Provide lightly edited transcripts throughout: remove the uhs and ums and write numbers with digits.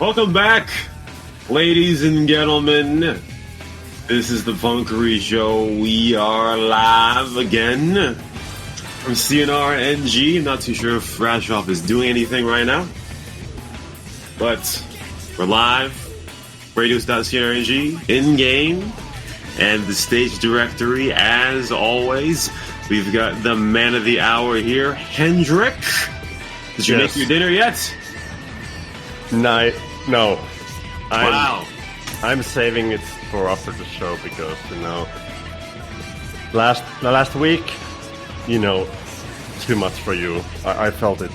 Welcome back, ladies and gentlemen. This is the Punkery Show. We are live again from CNR NG. I'm not too sure if Rashoff is doing anything right now, but we're live. Radios.cnrng in-game, and the stage directory, as always. We've got the man of the hour here, Hendrik. Did you make your dinner yet? No. Wow. I'm saving it for after the show because, last week, too much for you. I felt it.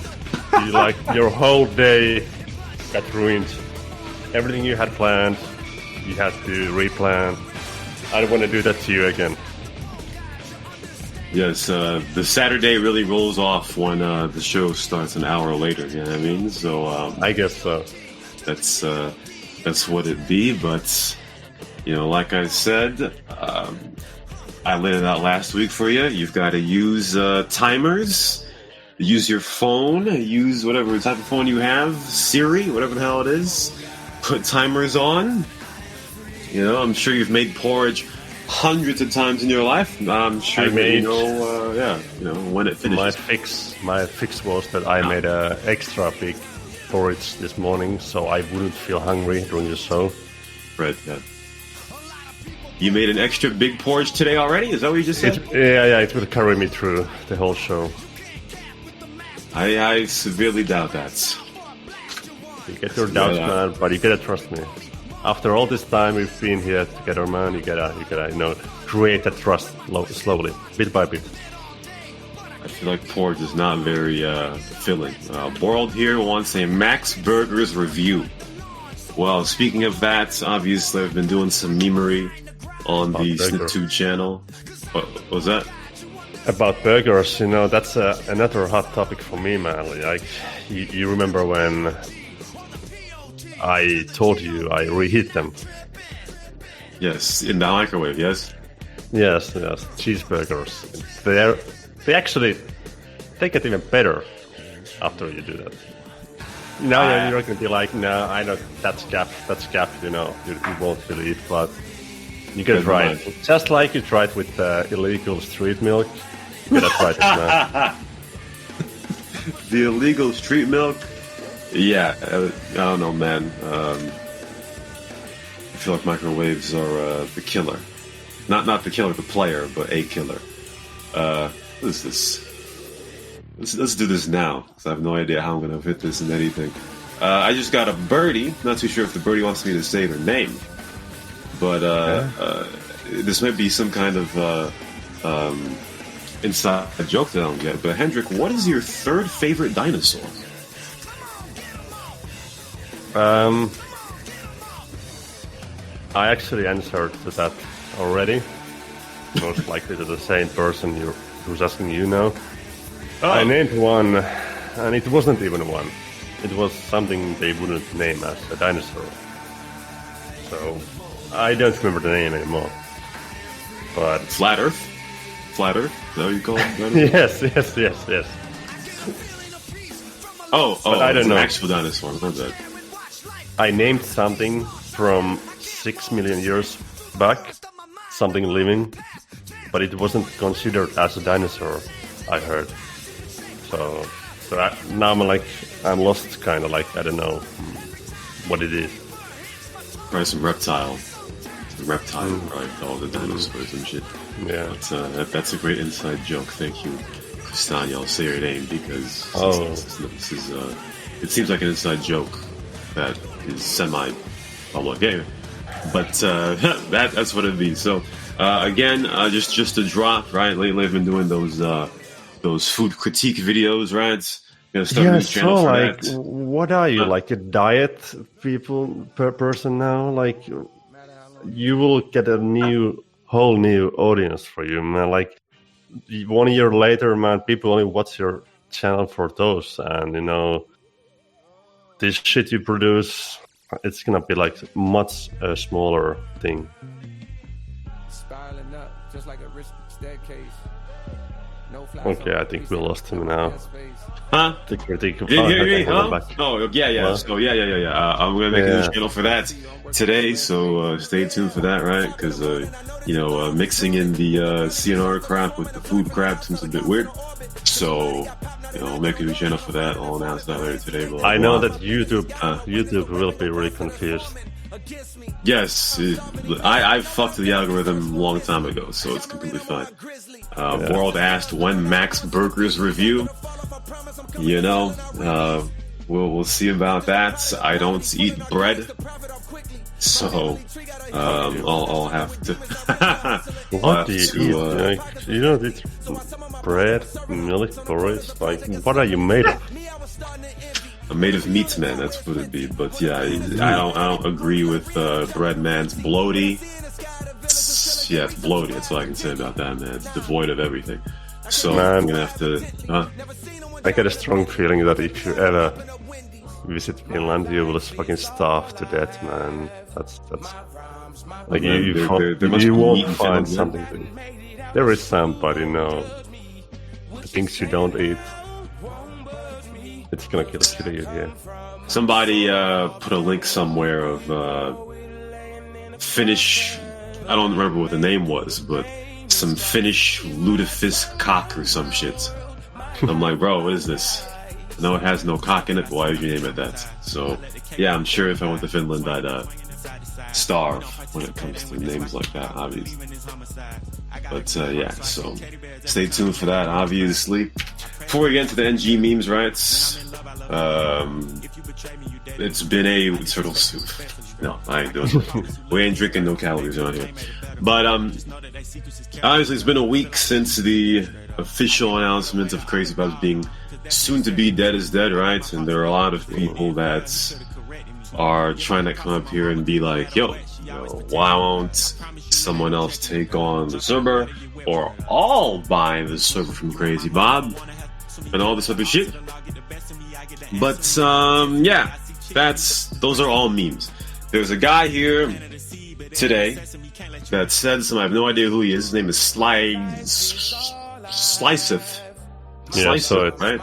Your whole day got ruined. Everything you had planned, you had to replan. I don't want to do that to you again. Yes, the Saturday really rolls off when the show starts an hour later. You know what I mean? So I guess so. That's what it be. But like I said, I laid it out last week for you. You've got to use timers. Use your phone. Use whatever type of phone you have. Siri, whatever the hell it is. Put timers on. I'm sure you've made porridge hundreds of times in your life. I'm sure when it finishes. My fix was that I made a extra big porridge this morning, so I wouldn't feel hungry during the show. Right. Yeah. You made an extra big porridge today already? Is that what you just said? It will carry me through the whole show. I severely doubt that. You get your doubts, man, but you gotta trust me. After all this time we've been here together, man, you gotta create that trust slowly, bit by bit. I feel like porridge is not very filling. Borald here wants a Max Burgers review. Well, speaking of that, obviously I've been doing some memery on the SnipTube channel. What was that? About burgers, that's another hot topic for me, man. Like, you remember when I told you I reheat them? Yes, in the microwave, yes? Yes, cheeseburgers. They get even better after you do that. Now you're going to be like, no, I know that's gap, you won't really eat, but you gotta try it. Just like you tried with illegal street milk, you gotta try it now. The illegal street milk? Yeah, I don't know, man. I feel like microwaves are the killer. Not the killer, the player, but a killer. What is this? Let's do this now, because I have no idea how I'm going to fit this in anything. I just got a birdie. Not too sure if the birdie wants me to say her name. But this might be some kind of inside joke that I don't get. But Hendrik, what is your third favorite dinosaur? I actually answered to that already. Most likely to the same person who's asking you now. Oh. I named one, and it wasn't even one. It was something they wouldn't name as a dinosaur. So I don't remember the name anymore. But Flat Earth? Flat Earth? Is that what you call it? Yes. Oh, I don't know. An actual dinosaur. Not that. I named something from 6 million years back, something living, but it wasn't considered as a dinosaur, I heard. So now I'm lost, kind of like, I don't know what it is. Probably some reptile, right? All the dinosaurs and shit. Yeah. But, that's a great inside joke. Thank you, Kristania. I'll say your name because this is it seems like an inside joke that is semi-public. Anyway, but that's what it'd be. So again, just a drop, right? Lately, I've been doing those food critique videos, right? What are you, like a diet person now? Like, you will get a whole new audience for you, man. Like, 1 year later, man, people only watch your channel for those, and this shit you produce, it's gonna be like much smaller thing. Spiraling up, just like a rich staircase. Okay, I think we lost him now. Huh? The critic. Did you hear me? Huh? Back. Oh, yeah. Well, So, yeah. I'm gonna make a new channel for that today, so stay tuned for that, right? Because, mixing in the CNR crap with the food crap seems a bit weird. So, I'll make a new channel for that. I'll announce that later today. I know that YouTube will be really confused. Yes, I fucked the algorithm a long time ago, so it's completely fine. World asked when Max Burger's review. We'll see about that. I don't eat bread, so I'll have to. What do you eat? You don't eat bread, milk, porridge. Like, what are you made of? I'm made of meat, man. That's what it'd be. But yeah, I don't agree with bread man's bloaty. It's bloaty. That's all I can say about that, man. It's devoid of everything. So man, I'm gonna have to. I get a strong feeling that if you ever visit Finland, you will just fucking starve to death, man. That's like man, you won't find something. There is some, but the things you don't eat, it's gonna kill you. Yeah. Somebody put a link somewhere of Finnish. I don't remember what the name was, but some Finnish lutefisk cock or some shit. I'm like, bro, what is this? No, it has no cock in it. Why would you name it that? So, yeah, I'm sure if I went to Finland, I'd starve when it comes to names like that, obviously. But so stay tuned for that, obviously. Before we get into the NG memes, right? It's been a turtle soup. No, I ain't doing it. We ain't drinking no calories on here. But obviously, it's been a week since the official announcement of CrazyBob being soon to be dead is dead, right? And there are a lot of people that are trying to come up here and be like, yo, why won't someone else take on the server, or all buy the server from CrazyBob and all this other shit? But those are all memes. There's a guy here today that said some. I have no idea who he is. His name is Sliceth. Sliceth, right?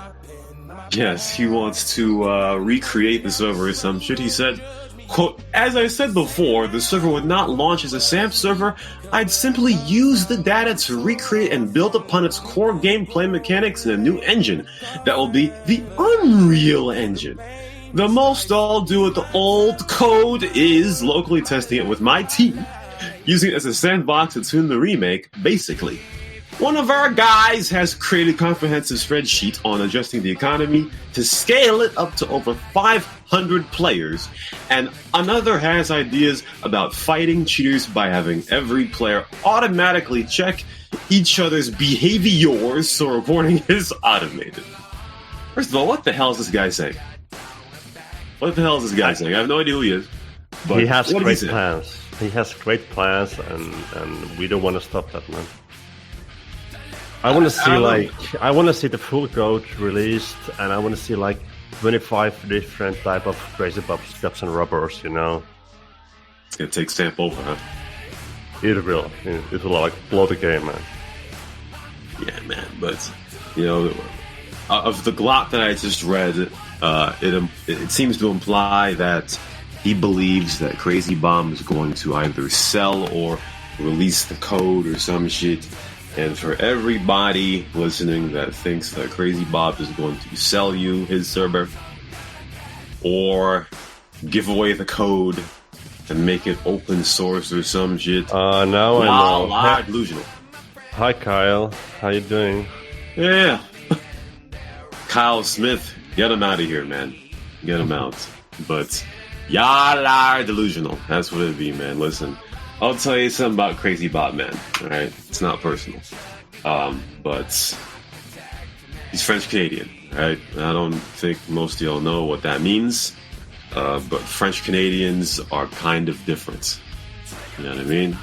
Yes, he wants to recreate the server or some shit. He said, quote, "As I said before, the server would not launch as a SAMP server. I'd simply use the data to recreate and build upon its core gameplay mechanics in a new engine that will be the Unreal Engine. The most I'll do with the old code is locally testing it with my team, using it as a sandbox to tune the remake, basically. One of our guys has created a comprehensive spreadsheet on adjusting the economy to scale it up to over 500 players, and another has ideas about fighting cheaters by having every player automatically check each other's behaviors so reporting is automated." First of all, what the hell is this guy saying? What the hell is this guy saying? I have no idea who he is. But he has great plans. He has great plans, and we don't want to stop that, man. I want to see the full code released, and I want to see like 25 different type of CrazyBob scraps and rubbers. It's gonna take stamp over, huh? It will like blow the game, man. Yeah, man. But of the glot that I just read, it seems to imply that he believes that CrazyBob is going to either sell or release the code or some shit. And for everybody listening that thinks that CrazyBob is going to sell you his server or give away the code and make it open source or some shit, now I know. Delusional. Hi, Kyle. How you doing? Yeah. Kyle Smith, get him out of here, man. Get him out. But y'all are delusional. That's what it'd be, man. Listen, I'll tell you something about CrazyBob, man. Alright? It's not personal. But he's French Canadian, right? I don't think most of y'all know what that means. But French Canadians are kind of different. You know what I mean?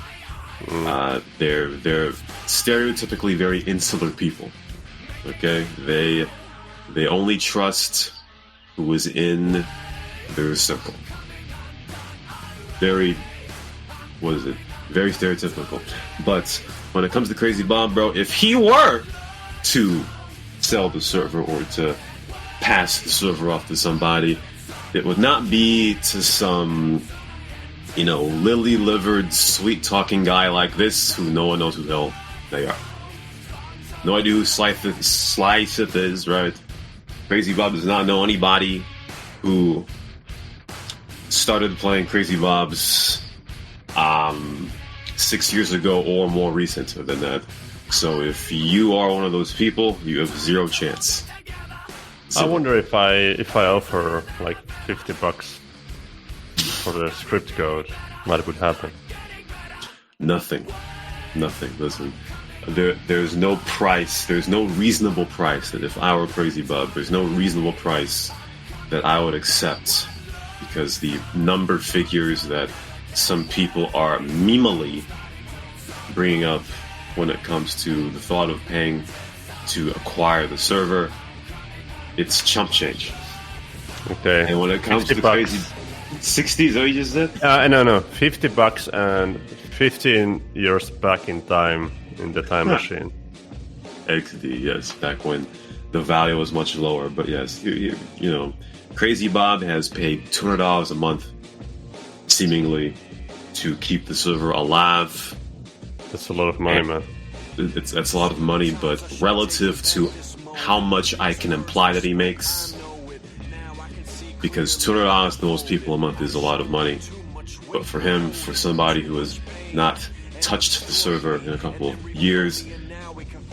They're stereotypically very insular people. Okay? They only trust who is in their circle. Very stereotypical. But when it comes to CrazyBob, bro, if he were to sell the server or to pass the server off to somebody, it would not be to some, lily-livered, sweet-talking guy like this who no one knows who the hell they are. No idea who Sliceth is, right? CrazyBob does not know anybody who started playing CrazyBob's 6 years ago or more recent than that. So if you are one of those people, you have zero chance. I wonder if I offer like $50 for the script code, what would happen? Nothing. Listen, there's no price. There's no reasonable price that if I were CrazyBob, there's no reasonable price that I would accept, because the number figures that some people are memeally bringing up when it comes to the thought of paying to acquire the server, it's chump change. Okay. And when it comes to crazy 60s, is that what you just said? No, $50 and 15 years back in time in the time machine. XD, yes, back when the value was much lower. But yes, CrazyBob has paid $200 a month, seemingly, to keep the server alive. That's a lot of money, man. That's a lot of money, but relative to how much I can imply that he makes, because $200 to most people a month is a lot of money, but for him, for somebody who has not touched the server in a couple of years,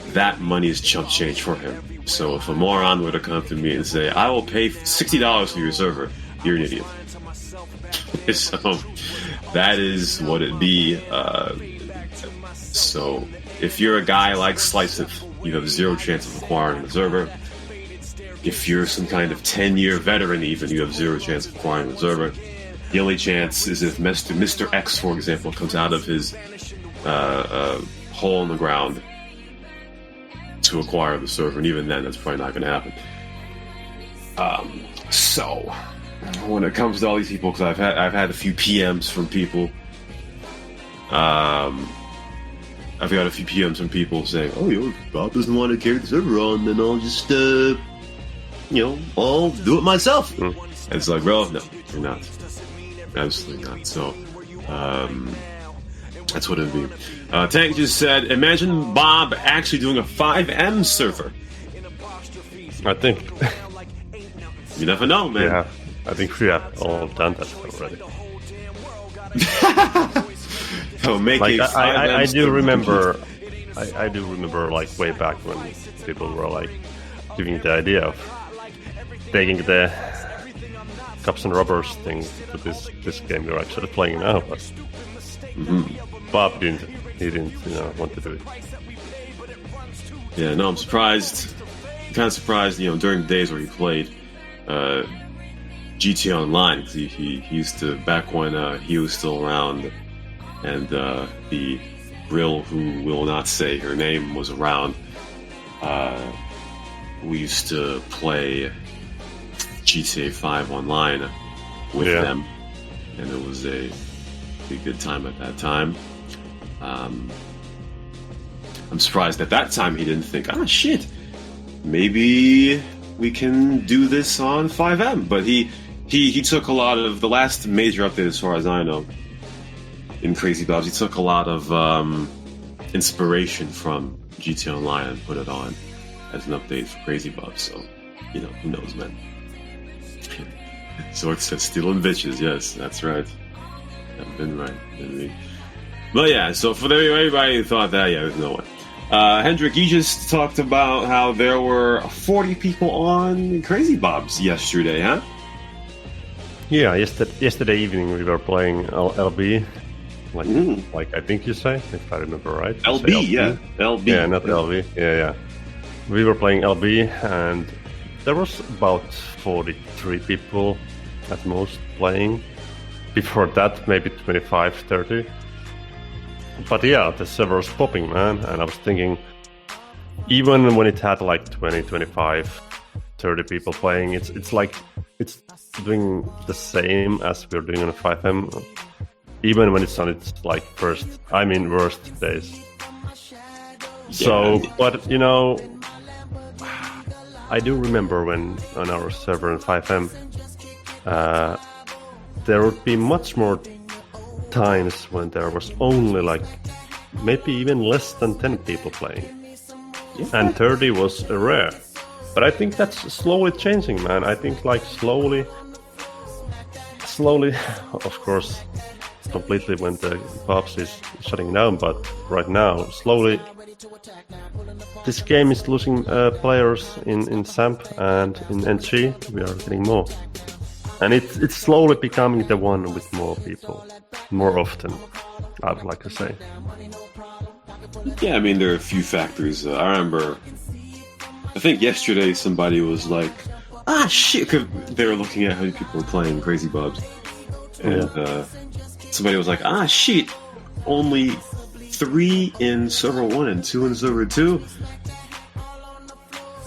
that money is chump change for him. So if a moron were to come to me and say, I will pay $60 for your server, you're an idiot. So that is what it be. So if you're a guy like Sliceth, you have zero chance of acquiring the server. If you're some kind of 10-year veteran even, you have zero chance of acquiring the server. The only chance is if Mr. X, for example, comes out of his hole in the ground to acquire the server, and even then, that's probably not going to happen. So, when it comes to all these people, because I've had a few PMs from people. I've got a few PMs from people saying, "Oh, Bob doesn't want to carry the server on, then I'll just, I'll do it myself." And it's like, bro, no, you're not. Absolutely not. So, that's what it'd be. Tank just said, imagine Bob actually doing a 5M server. I think. You never know, man. Yeah, I think we have all done that already. Make like, a 5M I do server. remember, I do remember, like, way back when people were, like, giving the idea of taking the Cops and Robbers thing to this game we're actually playing now, but Bob didn't want to do it. Yeah, no, I'm surprised. Kind of surprised, during the days where he played GTA Online, because he used to, back when he was still around, and the Grill, who will not say her name, was around. We used to play GTA 5 online with them, and it was a good time at that time. I'm surprised at that time he didn't think, shit, maybe we can do this on 5M. But he took a lot of the last major update, as far as I know, in CrazyBob. He took a lot of inspiration from GTA Online and put it on as an update for CrazyBob. So, who knows, man. So it says stealing bitches. Yes, that's right. I've been right. But yeah, so for everybody who thought that, there's no way. Hendrik, you just talked about how there were 40 people on CrazyBob's yesterday, huh? Yeah, yesterday evening we were playing LB, like I think you say, if I remember right. LB, yeah. LB. Yeah, not LB. Yeah. We were playing LB, and there was about 43 people at most playing. Before that, maybe 25, 30. But yeah, the server's popping, man. And I was thinking, even when it had like 20, 25, 30 people playing, it's like it's doing the same as we're doing on 5M. Even when it's on its like worst days. So, but I do remember when on our server in 5M, there would be much more times when there was only like maybe even less than 10 people playing, and 30 was rare. But I think that's slowly changing, man. I think like slowly, of course, completely when the PUBG is shutting down, but right now, slowly, this game is losing players in SAMP, and in NG we are getting more. And it's slowly becoming the one with more people, more often, I would like to say. Yeah, I mean, there are a few factors. I remember, I think yesterday somebody was like, ah, shit, 'cause they were looking at how many people were playing CrazyBob. And somebody was like, ah, shit, only 3 in server 1 and 2 in server 2.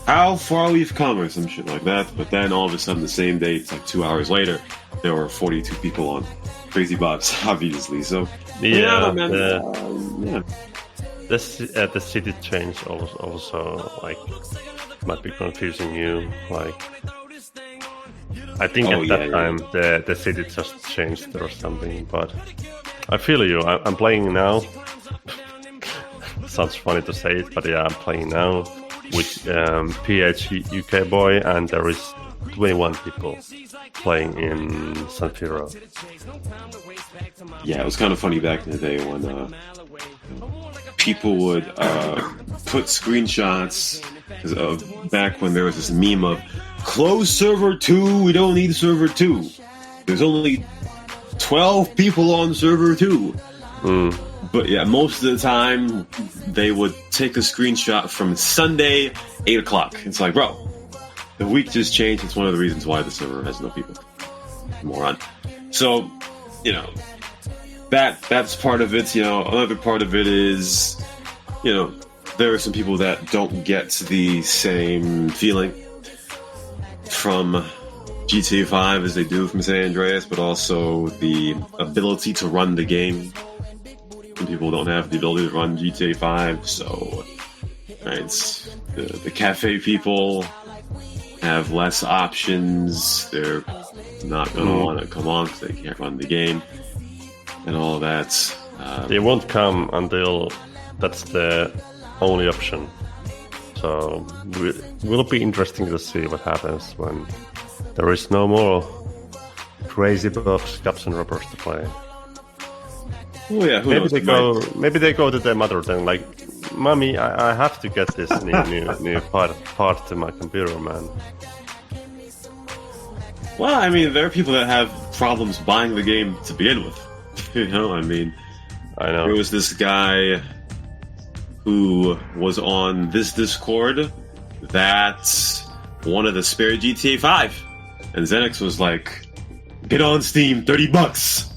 How far we've come, or some shit like that. But then all of a sudden, the same day, it's like 2 hours later, there were 42 people on CrazyBob, obviously. So, yeah, man. The city change also like might be confusing you. Like, I think at that time the city just changed or something. But I feel you. I'm playing now. Sounds funny to say it, but yeah, I'm playing now with PHUK boy, and there is 21 people playing in San Fierro. Yeah, it was kind of funny back in the day when people would put screenshots back when there was this meme of close server 2, we don't need server 2. There's only 12 people on server 2. But yeah, most of the time they would take a screenshot from Sunday, 8 o'clock. It's like, bro, the week just changed. It's one of the reasons why the server has no people. Moron. So, that's part of it. Another part of it is, there are some people that don't get the same feeling from GTA 5 as they do from San Andreas, but also the ability to run the game. Some people don't have the ability to run GTA 5, so it's the cafe people have less options. They're not going to want to come on because they can't run the game and all of that. They won't come until that's the only option. So it will be interesting to see what happens when there is no more CrazyBob's Cops and Robbers to play. Oh yeah, maybe they go to their mother then, like, Mommy, I have to get this new part to my computer, man. Well, I mean, there are people that have problems buying the game to begin with. I know. There was this guy who was on this Discord that wanted to spare GTA 5, and Xenix was like, "Get on Steam, $30."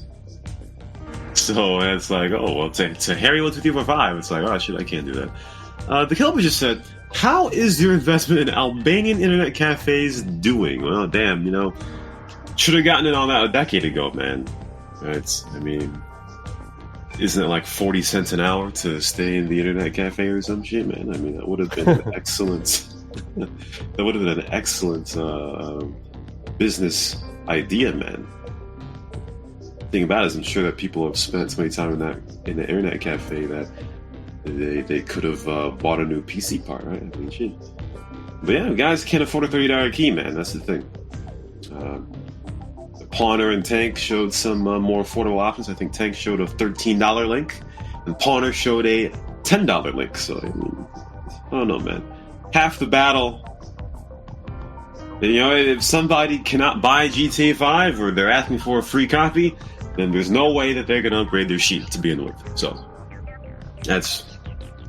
So it's like, oh well, to Harry 123445, it's like, oh shit, I can't do that. The Kelby just said, "How is your investment in Albanian internet cafes doing?" Well, damn, should have gotten in on that a decade ago, man. Isn't it like 40 cents an hour to stay in the internet cafe or some shit, man? I mean, that would have been an excellent. That would have been an excellent business idea, man. Thing about it is, I'm sure that people have spent so much time in the internet cafe that they could have bought a new PC part, right? I mean, shit. But yeah, guys can't afford a $30 key, man. That's the thing. Pawner and Tank showed some more affordable options. I think Tank showed a $13 link, and Pawner showed a $10 link. So I don't know, man. Half the battle. And, if somebody cannot buy GTA 5 or they're asking for a free copy, then there's no way that they're going to upgrade their sheet to begin with. So that's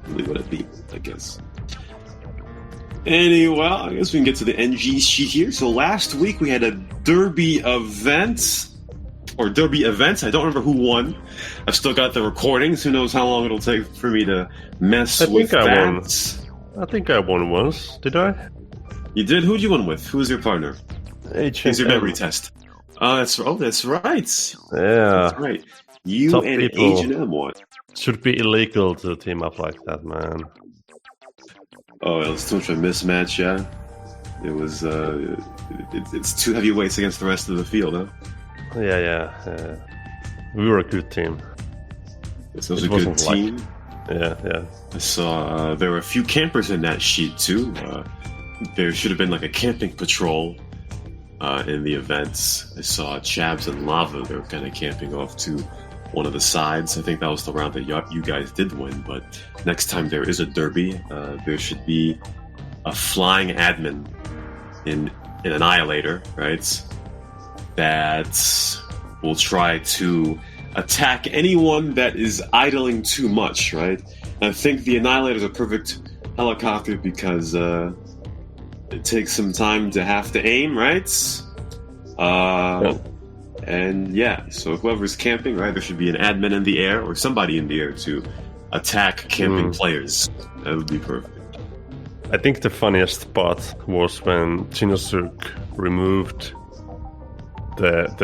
really what it'd be, I guess. Anyway, I guess we can get to the NG sheet here. So last week we had a Derby event, or Derby Events. I don't remember who won. I've still got the recordings. Who knows how long it'll take for me to mess with that. I think I won once. Did I? You did? Who'd you win with? Who was your partner? Here's your memory test. That's right. Yeah. That's right. You Top and people. Agent M won. Should be illegal to team up like that, man. Oh, it's too much of a mismatch, yeah? It was it's two heavyweights against the rest of the field, huh? Yeah. We were a good team. So it was a good team. Yeah. I saw there were a few campers in that sheet too. There should have been like a camping patrol in the events. I saw Chabs and Lava. They were kind of camping off to one of the sides. I think that was the round that you guys did win. But next time there is a derby, there should be a flying admin in Annihilator, right? That will try to attack anyone that is idling too much, right? I think the Annihilator is a perfect helicopter because it takes some time to have to aim, right? And yeah, so whoever's camping, right, there should be an admin in the air or somebody in the air to attack camping players. That would be perfect. I think the part was when Chinosuk removed the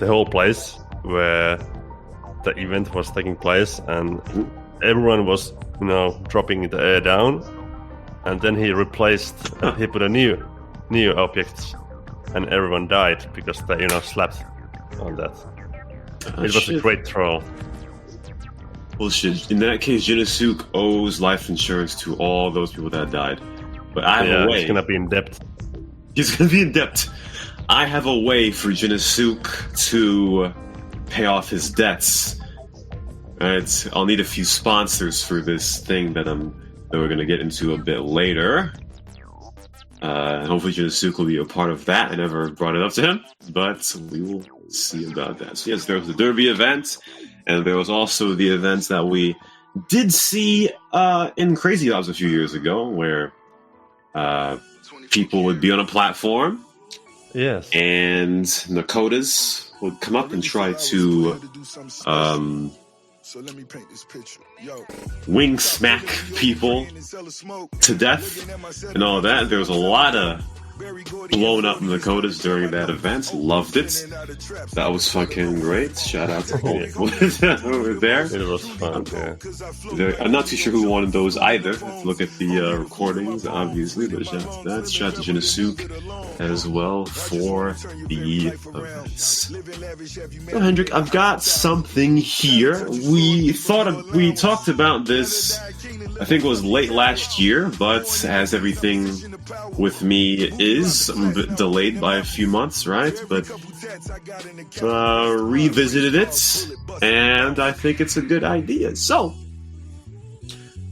whole place where the event was taking place, and everyone was, dropping the air down, and then he he put a new object, and everyone died because they, slept on that. It was a great troll. Bullshit. In that case, Chinosuk owes life insurance to all those people that died. But I have a way. He's gonna be in debt. He's gonna be in debt. I have a way for Chinosuk to pay off his debts. Right, I'll need a few sponsors for this thing that we're gonna get into a bit later. Hopefully Chinosuk will be a part of that. I never brought it up to him, but we will see about that. So yes, there was the Derby event, and there was also the events that we did see in CrazyBob a few years ago, where people would be on a platform. Yes. And Nakotas would come up and try to wing smack people to death and all that. There was a lot of blown up Nakotas during that event. Loved it. That was fucking great. Shout out to all over there. It was fun, yeah. I'm not too sure who wanted those either. Look at the recordings, obviously, but shout out to that. Shout out to Chinosuk as well for the events. So, Hendrik, I've got something here. We talked about this, I think it was late last year, but as everything with me is delayed by a few months, right? But revisited it, and I think it's a good idea. So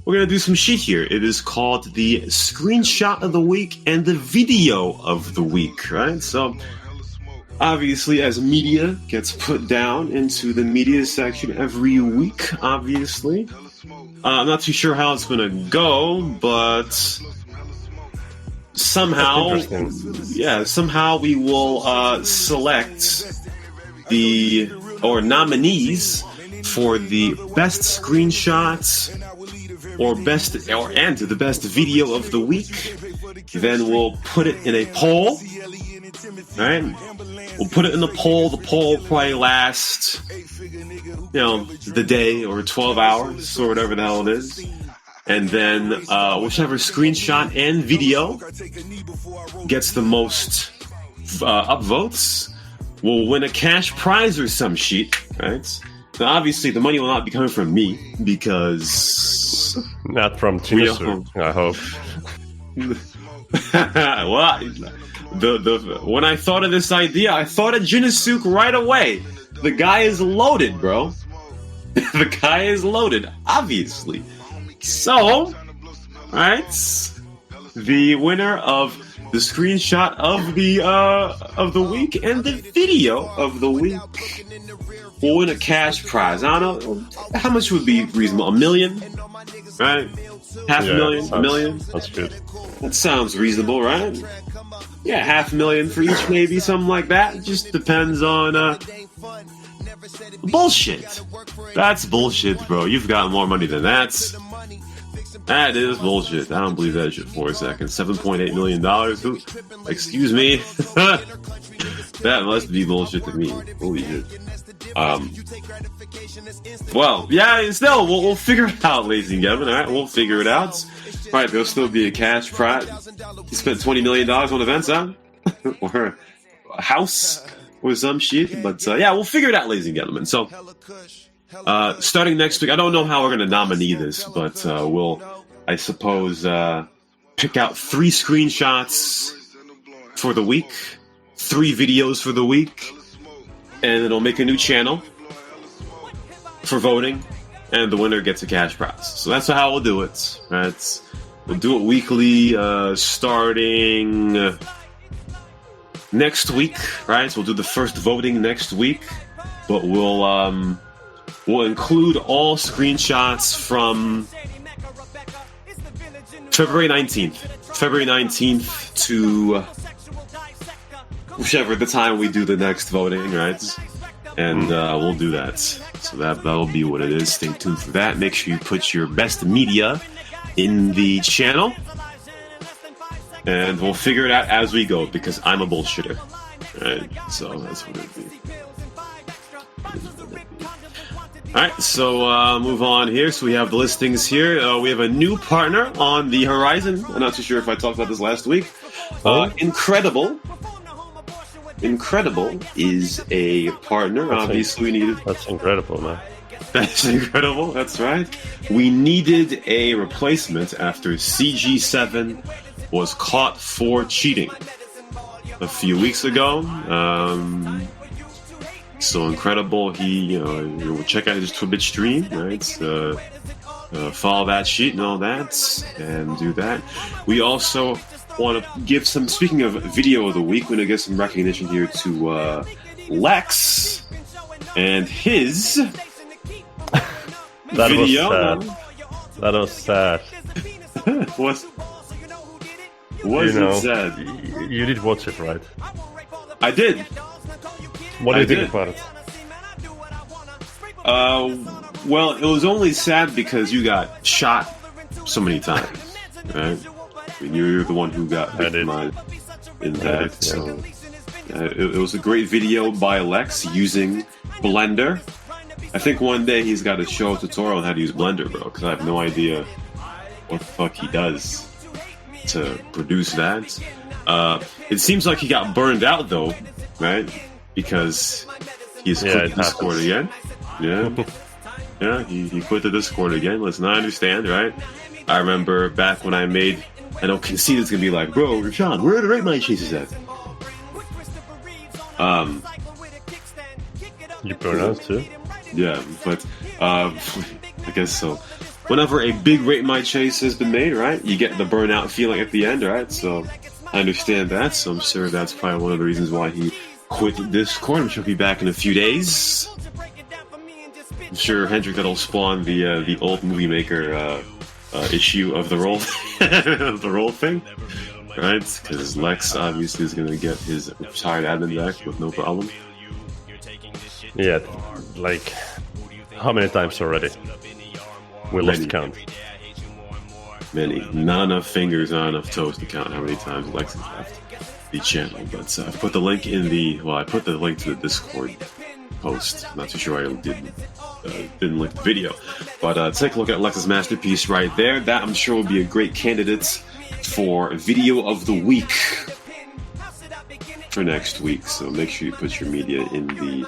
we're gonna do some shit here. It is called the screenshot of the week and the video of the week, right? So obviously, as media gets put down into the media section every week, obviously. I'm not too sure how it's gonna go, but somehow we will select nominees for the best screenshots and the best video of the week. Then we'll put it in a poll. Alright? We'll put it in the poll. The poll will probably last, the day or 12 hours or whatever the hell it is. And then whichever screenshot and video gets the most upvotes will win a cash prize or some shit, right? Now, obviously, the money will not be coming from me because... Not from Chinosuk, I hope. Well, when I thought of this idea, I thought of Chinosuk right away. The guy is loaded, bro. The guy is loaded, obviously. So, alright, the winner of the screenshot of the week and the video of the week will win a cash prize. I don't know, how much would be reasonable? $1 million, right? Half a million, $1 million. That's good. That sounds reasonable, right? Yeah, $500,000 for each, maybe something like that. It just depends on bullshit. That's bullshit, bro. You've got more money than that. That is bullshit. I don't believe that shit for a second. $7.8 million. Excuse me. That must be bullshit to me. Holy shit. Well, yeah, still, we'll figure it out, ladies and gentlemen, alright? We'll figure it out. Right, there'll still be a cash prize. You spent $20 million on events, huh? Or a house, or some shit. But, yeah, we'll figure it out, ladies and gentlemen. So, starting next week, I don't know how we're going to nominee this, but we'll, I suppose, pick out 3 screenshots for the week, 3 videos for the week, and it'll make a new channel for voting, and the winner gets a cash prize. So that's how we'll do it. Right? We'll do it weekly, starting next week. Right? So we'll do the first voting next week, but we'll include all screenshots from February 19th to whichever the time we do the next voting, right? And we'll do that. So that'll be what it is. Stay tuned for that. Make sure you put your best media in the channel. And we'll figure it out as we go, because I'm a bullshitter. Right? So that's what it'll be. Alright, so move on here. So we have the listings here. We have a new partner on the horizon. I'm not too sure if I talked about this last week. Incredible is a partner. Obviously, we needed. That's incredible, man. That's incredible. That's right. We needed a replacement after CG7 was caught for cheating a few weeks ago. So incredible. He, check out his Twitch stream, right? Follow that sheet and all that, and do that. We also want to give some, speaking of video of the week, we're going to give some recognition here to Lex and his video. That was sad. Was it sad? You did watch it, right? I did. What do you think about it? Well, it was only sad because you got shot so many times, right? I mean, you're the one who got victimized in that. So it was a great video by Lex using Blender. I think one day he's got to show a tutorial on how to use Blender, bro, because I have no idea what the fuck he does to produce that. It seems like he got burned out, though, right? Because he's quit the Discord again. Yeah. Yeah, he quit the Discord again. Listen, I understand, right? I remember back when I know Conceded's gonna be like, bro, Rashawn, where are the right mind chases at? You burn out too? Yeah, but I guess so. Whenever a big rate my chase has been made, right, you get the burnout feeling at the end, right? So I understand that. So I'm sure that's probably one of the reasons why he quit Discord. I'm sure he'll be back in a few days. I'm sure Hendrik that'll spawn the old movie maker issue of the roll of the roll thing, right? Because Lex obviously is going to get his retired admin back with no problem. Yeah, like how many times already? We lost count. Many. Not enough fingers, not enough toes to count how many times Lex has left the channel. But I put the link in I put the link to the Discord post. Not too sure I didn't link the video. But take a look at Lex's masterpiece right there. That I'm sure will be a great candidate for video of the week for next week. So make sure you put your media in the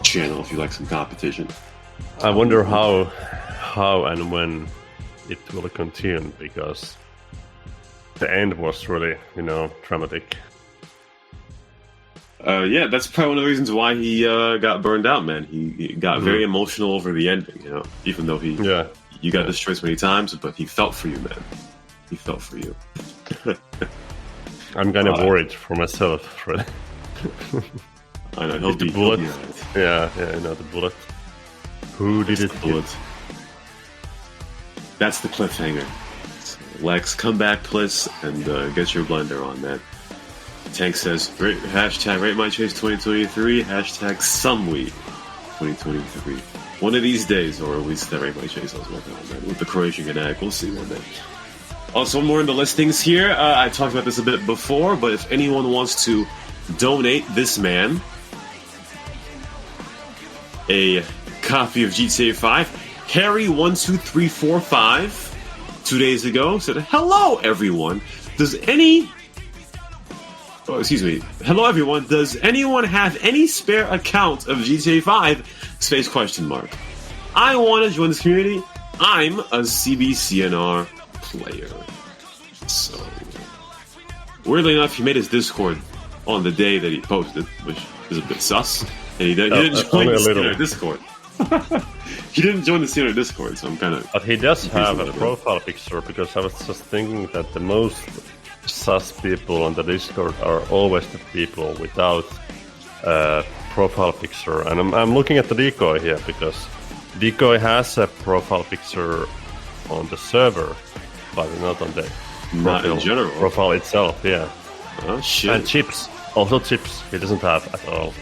channel if you like some competition. I wonder how and when it will continue, because the end was really, dramatic. Yeah, that's probably one of the reasons why he got burned out, man. He got very emotional over the ending, even though you got destroyed so many times, but he felt for you, man. He felt for you. I'm kind of worried for myself, really. I know, he'll be bullet. He'll be right. Yeah, I know the bullet. Who did it? Bullet. That's the cliffhanger. So, Lex, come back, please, and get your blender on that. Tank says, hashtag Rate My Chase 2023, hashtag Someweed 2023. One of these days, or at least that Rate My Chase I was working on that with the Croatian Ganac. We'll see one day. Also, more in the listings here. I talked about this a bit before, but if anyone wants to donate this man a copy of GTA 5. Harry12345 2 days ago said, "Hello everyone. Hello everyone. Does anyone have any spare account of GTA 5? Space question mark. I want to join this community. I'm a CBCNR player." So, weirdly enough, he made his Discord on the day that he posted, which is a bit sus. And he didn't join the CNR Discord. He didn't join the CNR Discord, so I'm kind of... But he does have a profile picture, because I was just thinking that the most sus people on the Discord are always the people without a profile picture. And I'm looking at the Decoy here, because Decoy has a profile picture on the server, but not on the profile itself, yeah. Oh, shit. And Chips, also Chips, he doesn't have at all.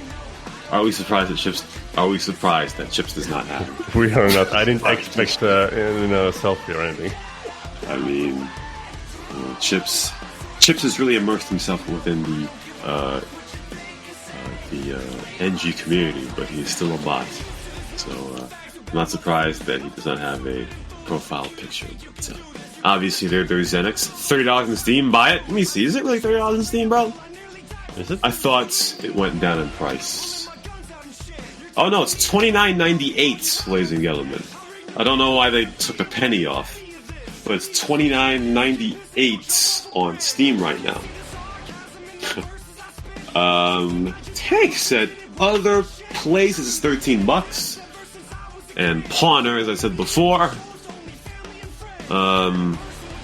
Are we surprised that Chips does not have it? We are not. I didn't expect a selfie or anything. I mean, Chips has really immersed himself within the NG community, but he is still a bot. So I'm not surprised that he does not have a profile picture. But, obviously, there's Xenix. $30 in Steam. Buy it. Let me see. Is it really $30 in Steam, bro? Is it? I thought it went down in price. Oh no, it's $29.98, ladies and gentlemen. I don't know why they took a penny off, but it's $29.98 on Steam right now. Tank said other places is $13, and Pawner, as I said before,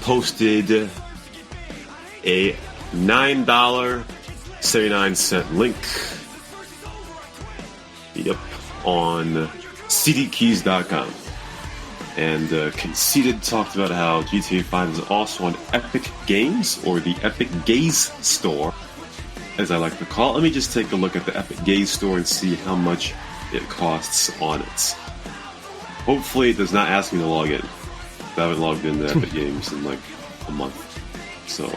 posted a $9.79 link. Yep, on cdkeys.com. And Conceited talked about how GTA 5 is also on Epic Games, or the Epic Gaze Store, as I like to call it. Let me just take a look at the Epic Gaze Store and see how much it costs on it. Hopefully it does not ask me to log in. I haven't logged into Epic Games in like a month. So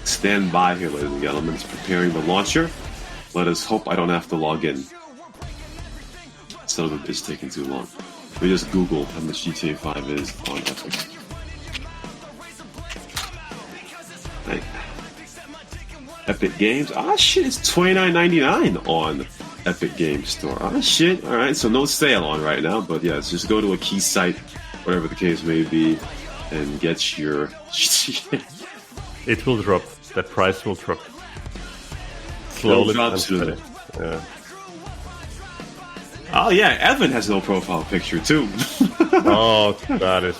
stand by here, ladies and gentlemen. It's preparing the launcher. Let us hope I don't have to log in. Some of it's taking too long. We just Googled how much GTA 5 is on Epic. Right. Epic Games. Ah, shit, it's $29.99 on Epic Games Store. Ah, shit. All right, so no sale on right now, but yeah, just go to a key site, whatever the case may be, and get your. It will drop. The price will drop. Slowly and steady. Yeah. Oh yeah, Evan has no profile picture too. Oh, that is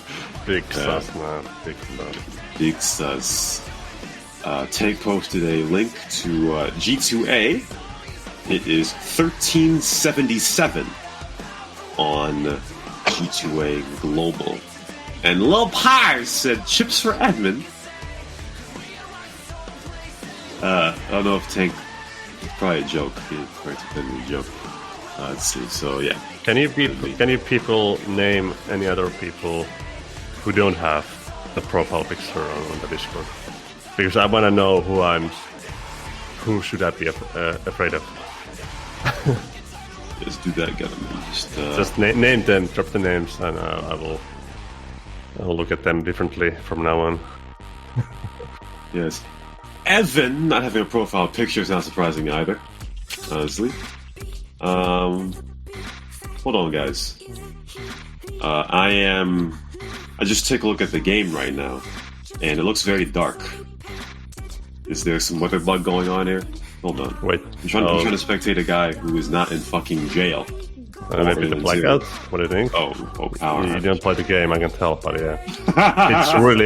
big sus, man. Big sus. Big sus. Tank posted a link to G2A. It is $13.77 on G2A Global. And Lil Pie said chips for Edmund. I don't know if Tank. It's probably a joke. It's probably a joke. Let's see. So yeah. Can you people name any other people who don't have the profile picture on the Discord? Because I want to know who should I be afraid of? Just do that, get them. Just name them, drop the names, and I'll look at them differently from now on. Yes. Evan not having a profile picture is not surprising either, honestly. Hold on, guys. I just take a look at the game right now, and it looks very dark. Is there some weather bug going on here? Hold on. Wait. I'm trying to spectate a guy who is not in fucking jail. Maybe the blackout? What do you think? Oh, power. You don't play the game, I can tell, but yeah.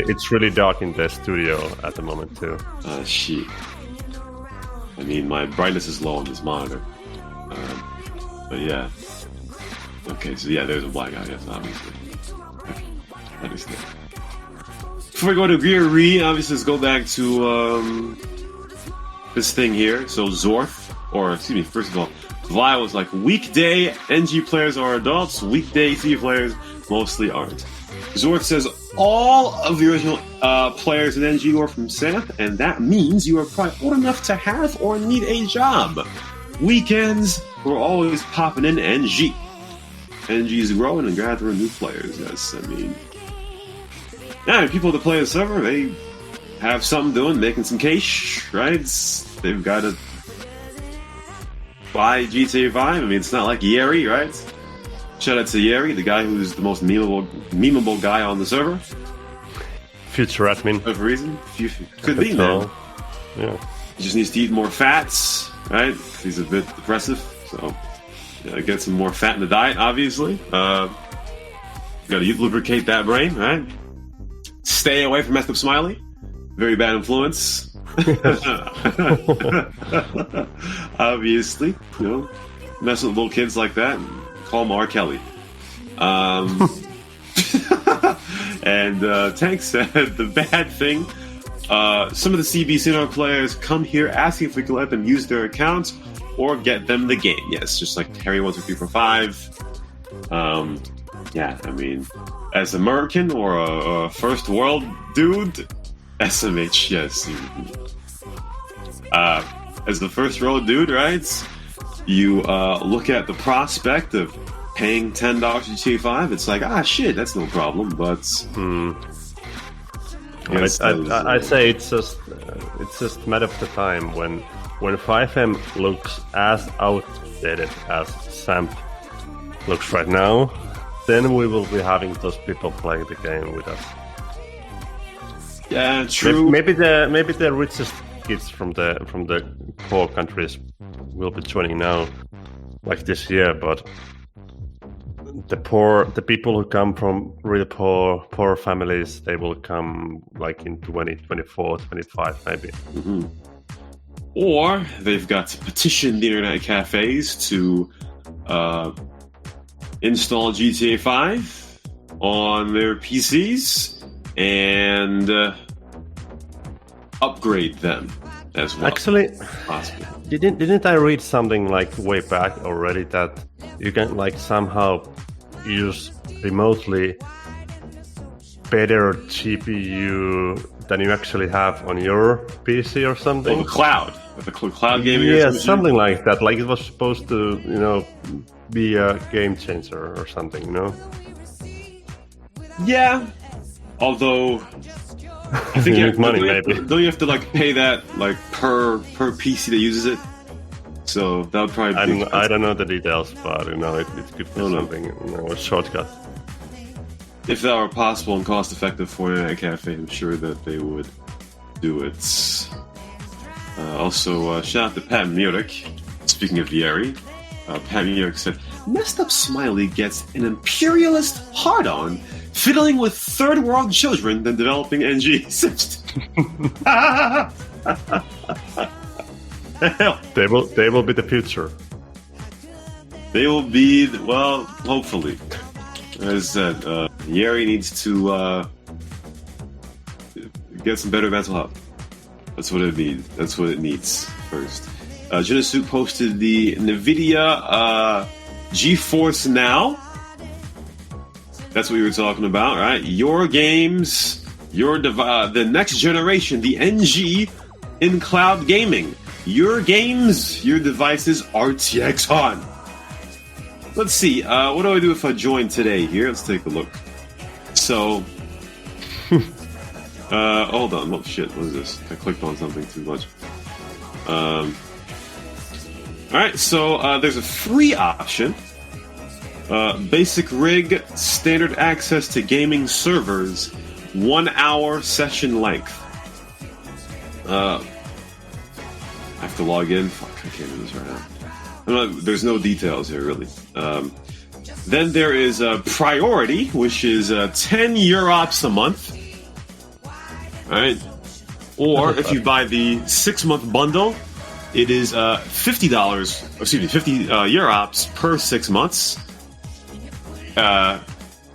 It's really dark in the studio at the moment too. Shit. I mean, my brightness is low on this monitor. But yeah. Okay, so yeah, there's a blackout, yes, obviously. I understand. Before we go to Reeee, obviously, let's go back to this thing here. So Zorth, first of all, Vi was like, weekday NG players are adults, weekday C players mostly aren't. Zorth says all of the original players in NG were from Seth, and that means you are probably old enough to have or need a job. Weekends were always popping in NG. NG's growing and gathering new players. Yes, I mean, yeah, people that play the server, they have something doing, making some cash, right? They've got to buy GTA 5. I mean, it's not like Yeri, right? Shout out to Yeri, the guy who's the most memeable guy on the server. Future admin. For a reason. Could be, man. Yeah. He just needs to eat more fats, right? He's a bit depressive, so yeah, get some more fat in the diet, obviously. Gotta lubricate that brain, right? Stay away from messed up Smiley. Very bad influence. Obviously, you know, mess with little kids like that, and call him R. Kelly. And Tank said the bad thing. Some of the CB players come here asking if we can let them use their accounts or get them the game. Yes, just like Harry12345. Yeah, I mean, as an American or a first world dude, SMH, yes. As the first world dude, right? You look at the prospect of paying $10 for GTA 5. It's like, shit, that's no problem. But yes, I'd say it's just a matter of the time when 5M looks as outdated as Samp looks right now, then we will be having those people playing the game with us. Yeah, true. Maybe the richest kids from the poor countries will be joining now, like this year, but the people who come from really poor families, they will come like in 2024, 25 maybe. Mm-hmm. Or they've got to petition the internet cafes to install GTA 5 on their PCs and upgrade them as well. Actually, possible. Didn't I read something like way back already that you can like somehow use remotely better GPU than you actually have on your PC or something? Oh, the cloud. The cloud gaming. Yeah, something like that. Like it was supposed to, be a game changer or something, Yeah. Although, I think you need money, maybe. Don't you have to like pay that like per PC that uses it? So that would probably be. I don't know the details, but it could be something, a shortcut. If that were possible and cost effective for an internet cafe, I'm sure that they would do it. Also, shout out to Pat Murik. Speaking of Yeri, Pat Murik said, "Messed up Smiley gets an imperialist hard-on, fiddling with third world children than developing NG systems." They will be the future. They will be, well, hopefully. As I said, Yeri needs to get some better mental health. That's what it needs. That's what it needs first. Jinasu posted the NVIDIA GeForce Now. That's what we were talking about, right? Your games, the next generation, the NG in cloud gaming. Your games, your devices, RTX on. Let's see. What do I do if I join today? Here, let's take a look. So, hold on. Oh shit! What is this? I clicked on something too much. All right. So there's a free option. Basic rig, standard access to gaming servers, 1 hour session length. I have to log in. Fuck, I can't do this right now. There's no details here, really. Then there is Priority, which is 10 Europs a month. Alright. Or if you buy the 6-month bundle, it is $50, 50 Europs per 6 months.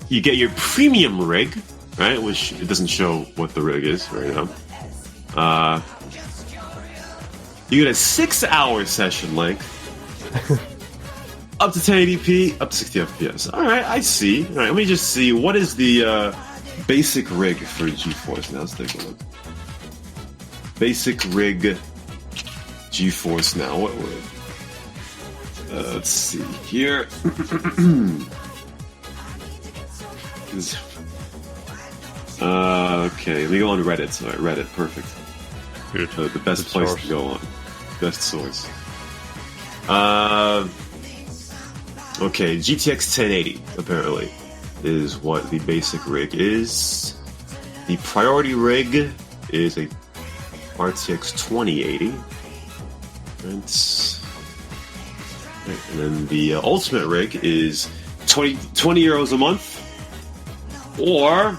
You get your premium rig, right? Which it doesn't show what the rig is right now. You get a 6-hour session length, up to 1080p, up to 60 FPS. All right, I see. All right, let me just see what is the basic rig for GeForce. Now let's take a look. Basic rig GeForce Now. What would? Let's see here. Okay, let me go on Reddit. All right, Reddit, perfect. Good. The best Good place source. to go on. Best source. Okay, GTX 1080 apparently is what the basic rig is. The priority rig is a RTX 2080. And then the ultimate rig is 20 euros a month, or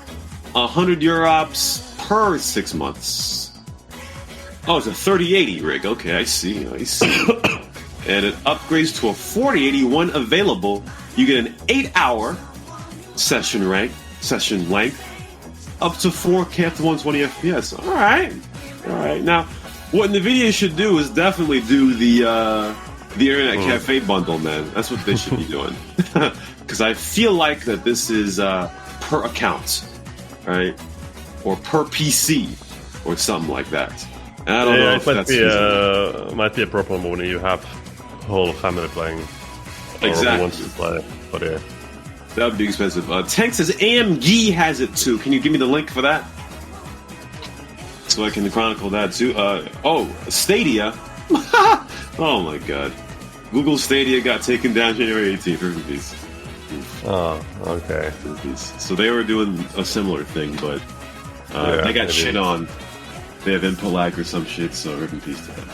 100 euros per 6 months. Oh, it's a 3080 rig. Okay, I see. And it upgrades to a 4080 when available. You get an 8-hour session length, up to 4K up to 120 FPS. All right. Now, what NVIDIA should do is definitely do the Internet Cafe bundle, man. That's what they should be doing. Because I feel like that this is per account, right? Or per PC, or something like that. And I don't know if that's might be a problem when you have whole family playing. Exactly. Or wants to play, but yeah. That would be expensive. Tank says AMG has it too. Can you give me the link for that? So I can chronicle that too. Stadia. Oh my god. Google Stadia got taken down January 18th. Oh, okay. So they were doing a similar thing, but they got shit on. They have input lag or some shit, so rip in peace to that.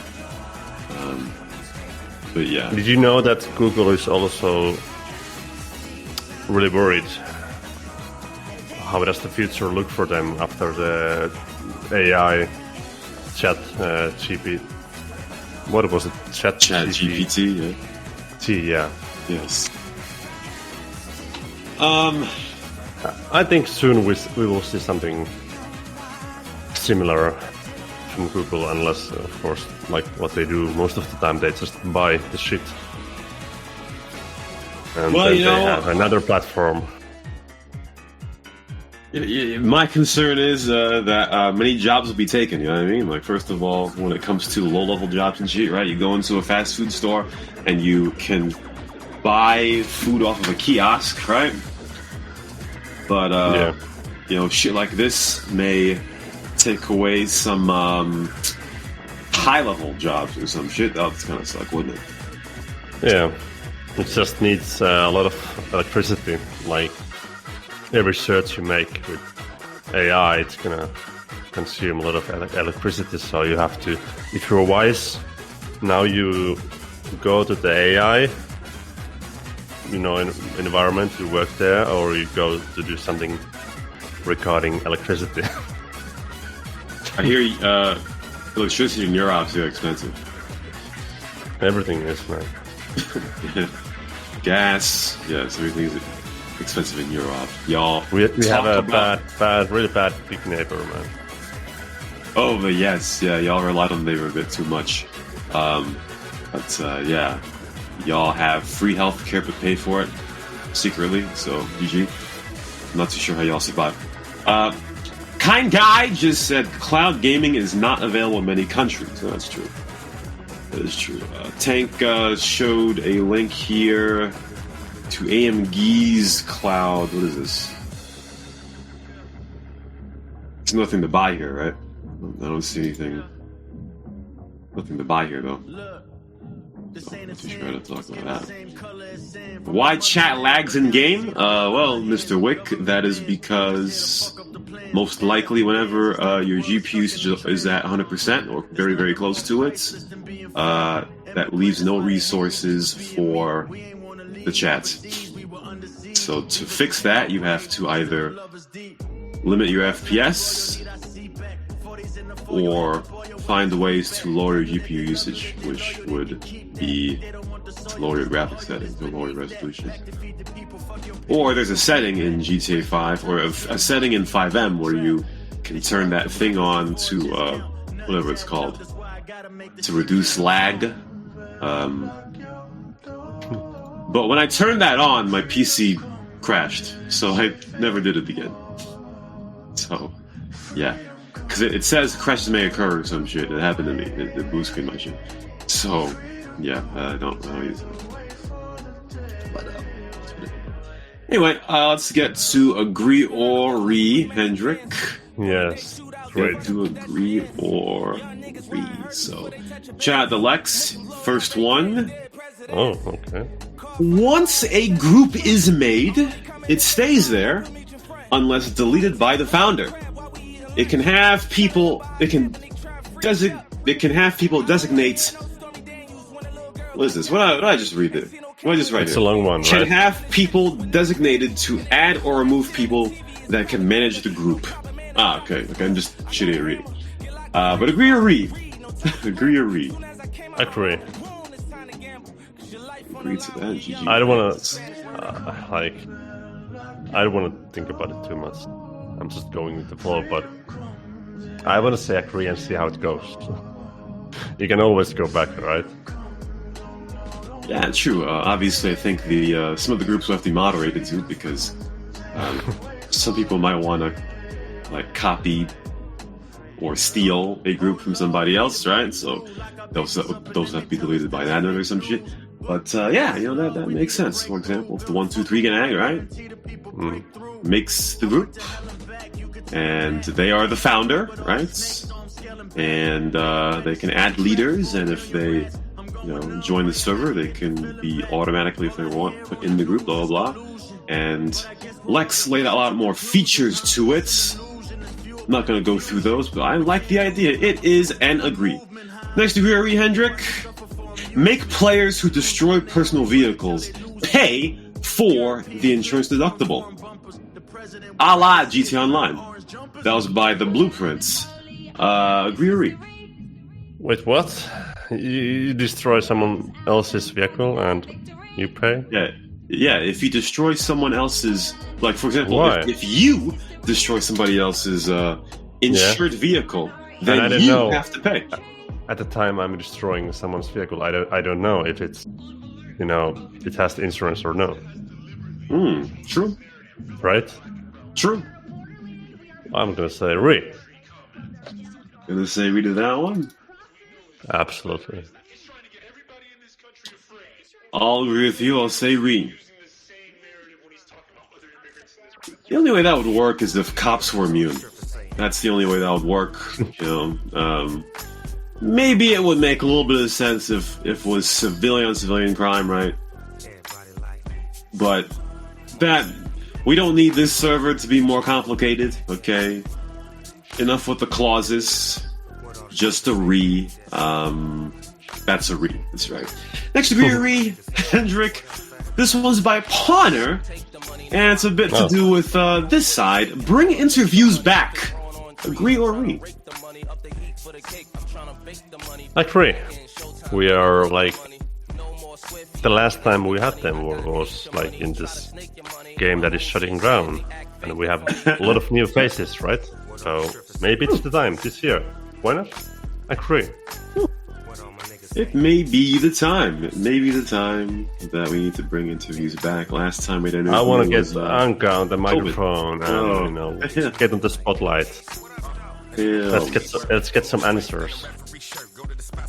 But yeah. Did you know that Google is also really worried? How does the future look for them after the AI chat GP? What was it? Chat GPT, yeah. Yeah. Yes. I think soon we will see something similar from Google, unless, of course, like what they do most of the time, they just buy the shit. And then they have another platform. My concern is that many jobs will be taken, you know what I mean? Like, first of all, when it comes to low-level jobs and shit, right? You go into a fast food store and you can buy food off of a kiosk, right? But, shit like this may take away some high-level jobs or some shit. That would kind of suck, wouldn't it? Yeah. It just needs a lot of electricity. Like, every search you make with AI, it's gonna consume a lot of electricity, so you have to, if you're wise, now you go to the AI, environment, you work there, or you go to do something regarding electricity. I hear electricity in Europe is very expensive. Everything is, man. Gas, yes, everything is expensive in Europe. Y'all, we have a really bad big neighbor, man. Oh, but yes, yeah, y'all relied on the neighbor a bit too much. Yeah, y'all have free health care but pay for it secretly, so GG. I'm not too sure how y'all survive. Kind Guy just said cloud gaming is not available in many countries. So that's true. That is true. Tank showed a link here to AMG's cloud. What is this? There's nothing to buy here, right? I don't see anything. Nothing to buy here, though. I'm not too sure how to talk about that. Why chat lags in game? Well, Mr. Wick, that is because most likely whenever your GPU usage is at 100% or very, very close to it, that leaves no resources for the chat. So to fix that, you have to either limit your FPS or find ways to lower your GPU usage, which would be to lower your graphics settings, to lower your resolution. Or there's a setting in GTA 5, or a setting in 5M where you can turn that thing on to whatever it's called, to reduce lag. But when I turned that on, my PC crashed, so I never did it again. So, yeah. Because it says crashes may occur or some shit. It happened to me. It blue screened my shit. So, yeah, I don't use it. But, Anyway, let's get to agree or Reeee, Hendrik. Yes. Great. To agree or Reeee. So, chat the Lex. First one. Oh, okay. Once a group is made, it stays there unless deleted by the founder. It can have people. It can have people designate. What is this? What did I just read there? What did I just write It's here? a long one, Can right? have people designated to add or remove people that can manage the group. Ah, okay. I'm just shitty at reading. But agree or Reeee? Agree or Reeee? Agree. Agree to that. GG. I don't want to, I don't want to think about it too much. I'm just going with the flow, but I want to say agree and see how it goes. You can always go back, right? Yeah, true. Obviously, I think the some of the groups will have to be moderated too, because some people might want to like copy or steal a group from somebody else, right? So those have to be deleted by that or some shit. But yeah, that makes sense. For example, if the 1, 2, 3 gang, right, makes the group, and they are the founder, right, and they can add leaders, and if they join the server, they can be automatically, if they want, put in the group, blah blah blah. And Lex laid out a lot more features to it. I'm not going to go through those, but I like the idea. It is an agree. Next agree, Hendrik. Make players who destroy personal vehicles pay for the insurance deductible. A la GTA Online. That was by the Blueprints. Agree or Reeee? Wait, what? You destroy someone else's vehicle and you pay? Yeah. If you destroy someone else's, like for example, if you destroy somebody else's insured vehicle, then you have to pay. At the time I'm destroying someone's vehicle, I don't know if it's, it has the insurance or no. True. Right? True. I'm gonna say Reeee. Gonna say Reeee to that one? Absolutely. I'll agree with you. I'll say Reeee. The only way that would work is if cops were immune. That's the only way that would work. Maybe it would make a little bit of sense if it was civilian crime, right? But we don't need this server to be more complicated, okay? Enough with the clauses. Just a Reeee. That's a Reeee. That's right. Next agree, Reeee. Hendrik. This one's by Pawner, and it's a bit to do with this side. Bring interviews back. Agree or Reeee? Agree. We are like, the last time we had them was like in this game that is shutting down, and we have a lot of new faces, right? So maybe it's the time this year. Why not? Agree. It may be the time. It may be the time that we need to bring interviews back. Last time we didn't. I want to get Anka on the microphone and get on the spotlight. Yeah. Let's get some answers.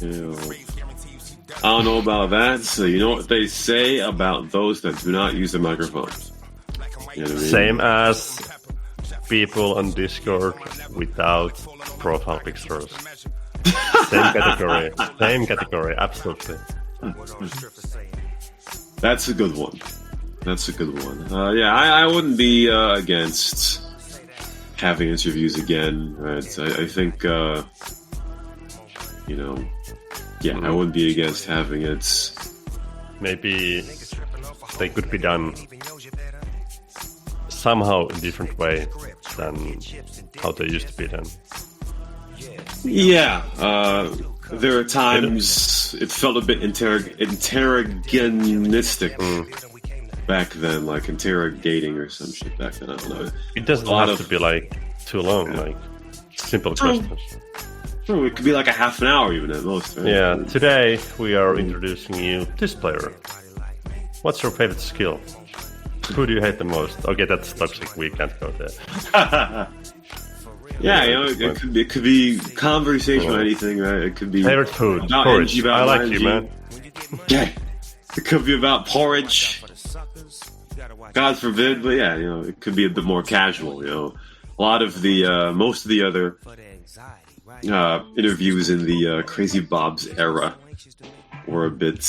Yeah. I don't know about that. So you know what they say about those that do not use the microphone. You know what I mean? Same as people on Discord without profile pictures. Same category, absolutely. That's a good one. Yeah, I wouldn't be against having interviews again. Right? I think, I wouldn't be against having it. Maybe they could be done somehow in a different way than how they used to be done. Yeah, there are times it felt a bit interroganistic back then, like interrogating or some shit back then. I don't know. It doesn't have to be like too long, like simple questions. True, it could be like a half an hour even at most. Right? Yeah, today we are introducing you this player. What's your favorite skill? Who do you hate the most? Okay, that's toxic. We can't go there. Yeah, it could be conversation or anything, right? It could be favorite food, porridge. I like you, man. Yeah, it could be about porridge. God forbid, but yeah, it could be a bit more casual. A lot of the most of the other interviews in the CrazyBob's era were a bit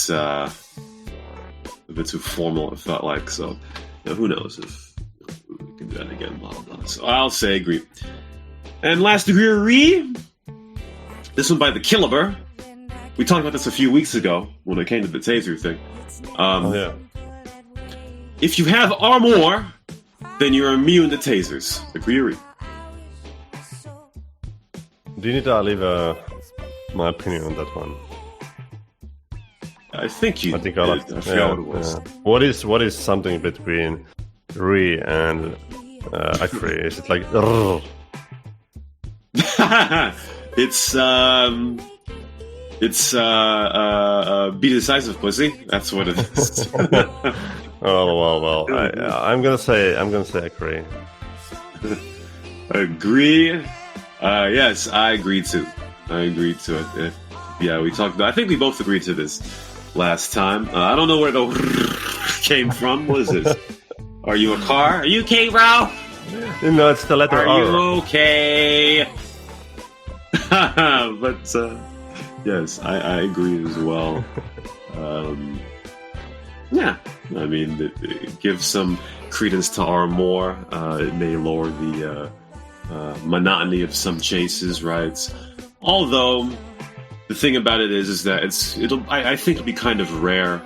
too formal. It felt like so. Who knows if we can do that again? Blah blah blah. So I'll say agree. And last degree, this one by the Killer. We talked about this a few weeks ago when it came to the taser thing. Yeah. If you have armor, then you're immune to tasers. Agree? Do you need to leave my opinion on that one? I think you. I think I forgot what it was. What is something between Reeee and Punkery? Is it like? It's be decisive, pussy. That's what it is. well. I'm gonna say agree. Agree. Yes, I agree too. I agreed to it. Yeah, we talked about. I think we both agreed to this last time. I don't know where the came from. What is this? Are you a car? Are you okay, bro? No, it's the letter R. Are you okay? But yes, I agree as well. Yeah, I mean, it gives some credence to R more. It may lower the monotony of some chases, right? Although the thing about it is that I think it'll be kind of rare,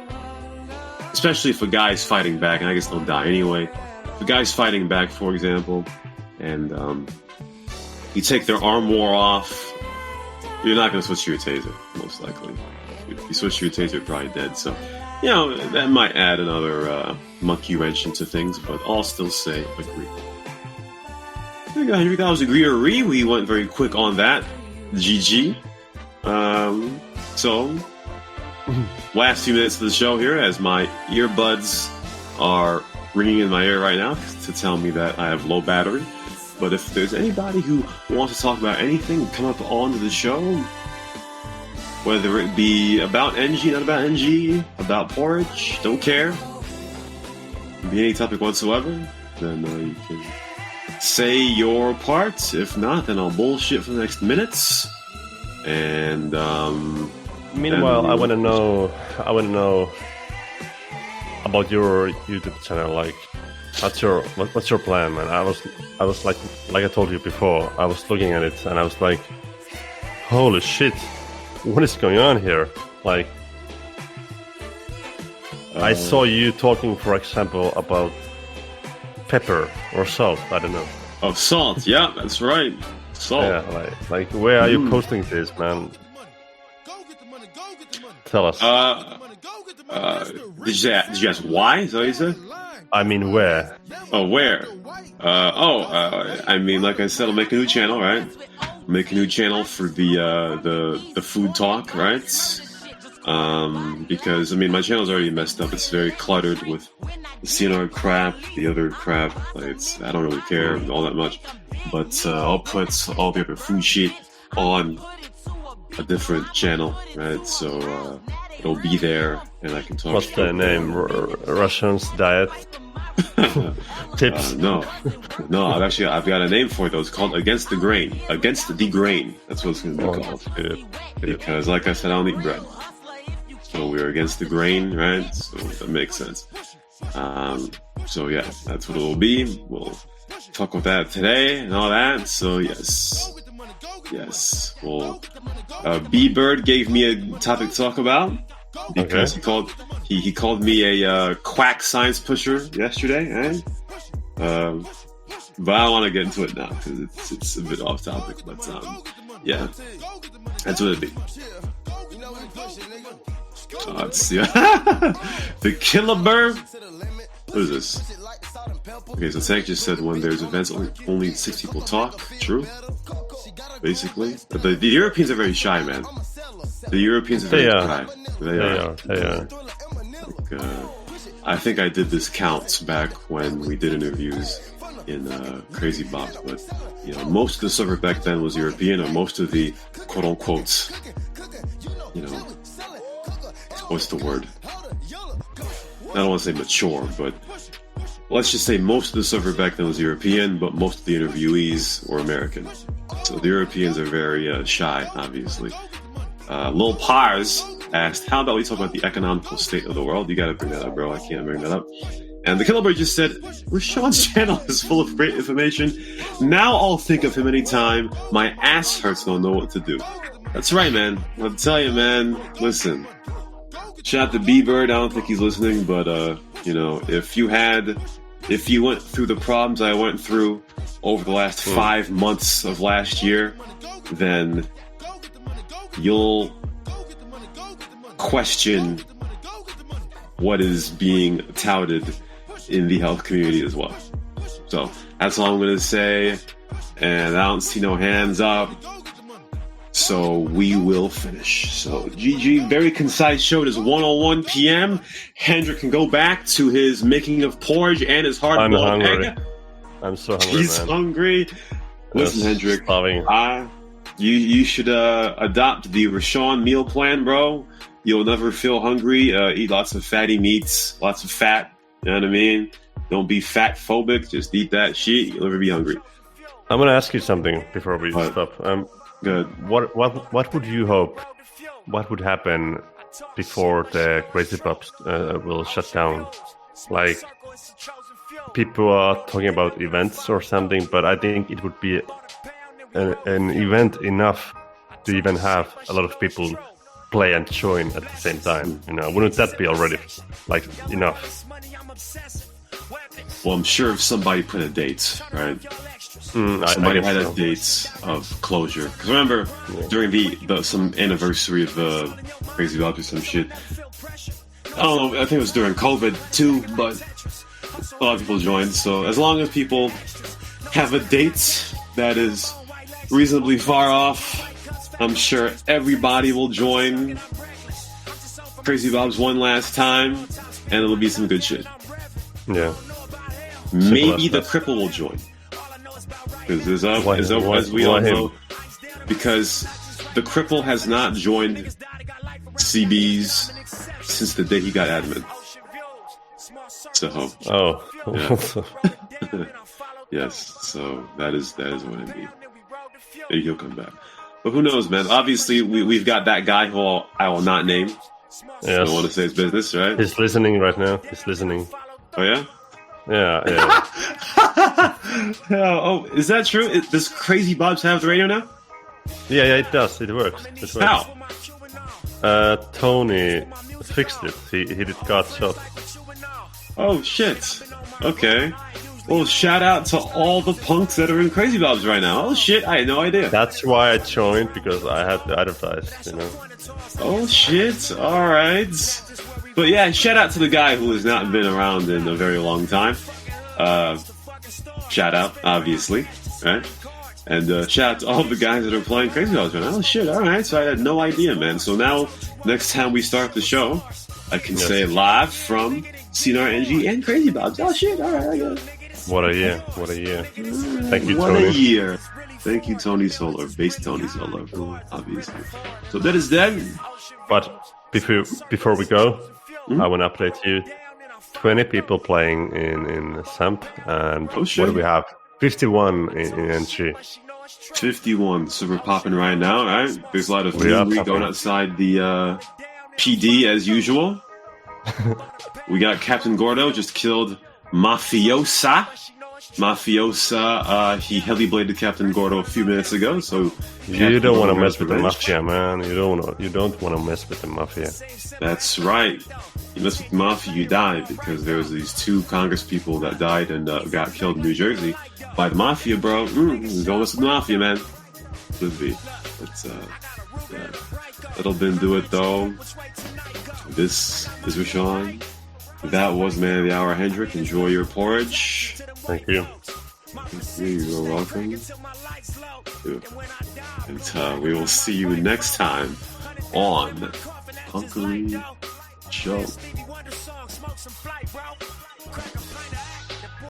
especially if a guy's fighting back, and I guess they'll die anyway. If a guy's fighting back, for example, and you take their armor off, you're not going to switch to your taser, most likely. If you switch to your taser, you're probably dead. So, that might add another monkey wrench into things, but I'll still say agree. Here we go, Henry. That was agree or Reeee. We went very quick on that. GG. So, last few minutes of the show here, as my earbuds are ringing in my ear right now to tell me that I have low battery. But if there's anybody who wants to talk about anything, come up onto the show, whether it be about NG, not about NG, about porridge, don't care. It can be any topic whatsoever, then you can say your part. If not, then I'll bullshit for the next minutes. And meanwhile, I want to know about your YouTube channel. Like, what's your plan, man? I was like I told you before, I was looking at it and I was like, holy shit, what is going on here? Like, I saw you talking, for example, about pepper or salt. I don't know. Oh, salt. Yeah, that's right. Salt. Yeah, like where are you posting this, man? Tell us. Did you ask why? Is that what you said? I mean, where? Oh, where? I mean, like I said, I'll make a new channel, right? Make a new channel for the food talk, right? Because I mean, my channel's already messed up. It's very cluttered with the CNR crap, the other crap. Like, I don't really care all that much. But I'll put all the other food shit on a different channel, right? So it'll be there, and I can talk. What's the name? Russian's diet tips? No. I've got a name for it though. It's called Against the Grain. Against the Grain. That's what it's going to be called. Good. Because, like I said, I don't eat bread. So we're against the grain, right? So that makes sense. So yeah, that's what it will be. We'll talk about that today and all that. So yes. Well, B-Bird gave me a topic to talk about because he called me a quack science pusher yesterday, right? But I don't want to get into it now because it's a bit off topic. But yeah, that's what it'd be. Let's see. The Killer Bird. What is this? Okay, so Tank just said when there's events, only 6 people talk. True. Basically, the Europeans are very shy, man. The Europeans are very shy. They are. Like, I think I did this count back when we did interviews in CrazyBob, but most of the server back then was European, or most of the quote unquote, what's the word? I don't want to say mature, but let's just say most of the server back then was European, but most of the interviewees were American. So the Europeans are very shy, obviously. Lil Pars asked, how about we talk about the economical state of the world? You gotta bring that up, bro. I can't bring that up. And the Killer Boy just said, Rashawn's channel is full of great information. Now I'll think of him anytime my ass hurts, don't know what to do. That's right, man. I'll tell you, man. Listen. Shout out to B-Bird. I don't think he's listening, but, you know, if you went through the problems I went through over the last 5 months of last year, then you'll question what is being touted in the health community as well. So that's all I'm going to say. And I don't see no hands up. So we will finish. So GG, very concise show. It is 1:01 p.m. Hendrik can go back to his making of porridge and his hard-boiled egg. I'm so hungry, He's man. hungry. Listen, Hendrik, you should adopt the Rashawn meal plan, bro. You'll never feel hungry. Eat lots of fatty meats, lots of fat. You know what I mean? Don't be fat phobic. Just eat that shit. You'll never be hungry. I'm gonna ask you something before we stop. Good. What would you hope? What would happen before the CrazyBob will shut down? Like, people are talking about events or something, but I think it would be an event enough to even have a lot of people play and join at the same time. You know, wouldn't that be already like enough? Well, I'm sure if somebody put a date, right? Somebody had a date of closure. Because remember, during some anniversary of CrazyBob or some shit, I don't know, I think it was during COVID too, but a lot of people joined. So as long as people have a date that is reasonably far off, I'm sure everybody will join CrazyBob's one last time, and it'll be some good shit. Yeah. Maybe the cripple will join. Because as we all know, because the cripple has not joined CB's since the day he got admin. So. Yeah. Yes. So that is what it means. Maybe he'll come back. But who knows, man? Obviously, we've got that guy who I will not name. Yes. I don't want to say his business, right? He's listening right now. He's listening. Oh, yeah? Yeah. Oh, is that true? Does CrazyBob have the radio now? Yeah, it does. It works. How? Tony fixed it. He got shot. Oh, shit. Okay. Well, shout out to all the punks that are in CrazyBob's right now. Oh, shit. I had no idea. That's why I joined, because I had to advertise, you know. Oh, shit. All right. But yeah, shout out to the guy who has not been around in a very long time. Shout out, obviously, right? And shout out to all the guys that are playing CrazyBob right now. Oh, shit. All right. So I had no idea, man. So now, next time we start the show, I can say live from CNRNG and CrazyBob. Oh, shit. All right. I got it. What a year. Thank you, Tony. What a year. Thank you, Tony Solar. Bass Tony Solar, obviously. So that is that. But before we go, I want to update you. 20 people playing in Samp, and what do we have? 51 in NG. 51. So we're popping right now, right? There's a lot of memory going outside the PD as usual. We got Captain Gordo just killed Mafiosa. He heavy bladed Captain Gordo a few minutes ago, so you don't want to mess with the mafia, man. You don't want to mess with the mafia. That's right. You mess with the mafia, you die, because there was these 2 Congress people that died and got killed in New Jersey by the mafia, bro. Don't mess with the mafia, man. Could be. It's yeah. That'll been do it though. This is Rashawn. That was Man of the Hour, Hendrik. Enjoy your porridge. Thank you. You're welcome. And we will see you next time on Punkery Show.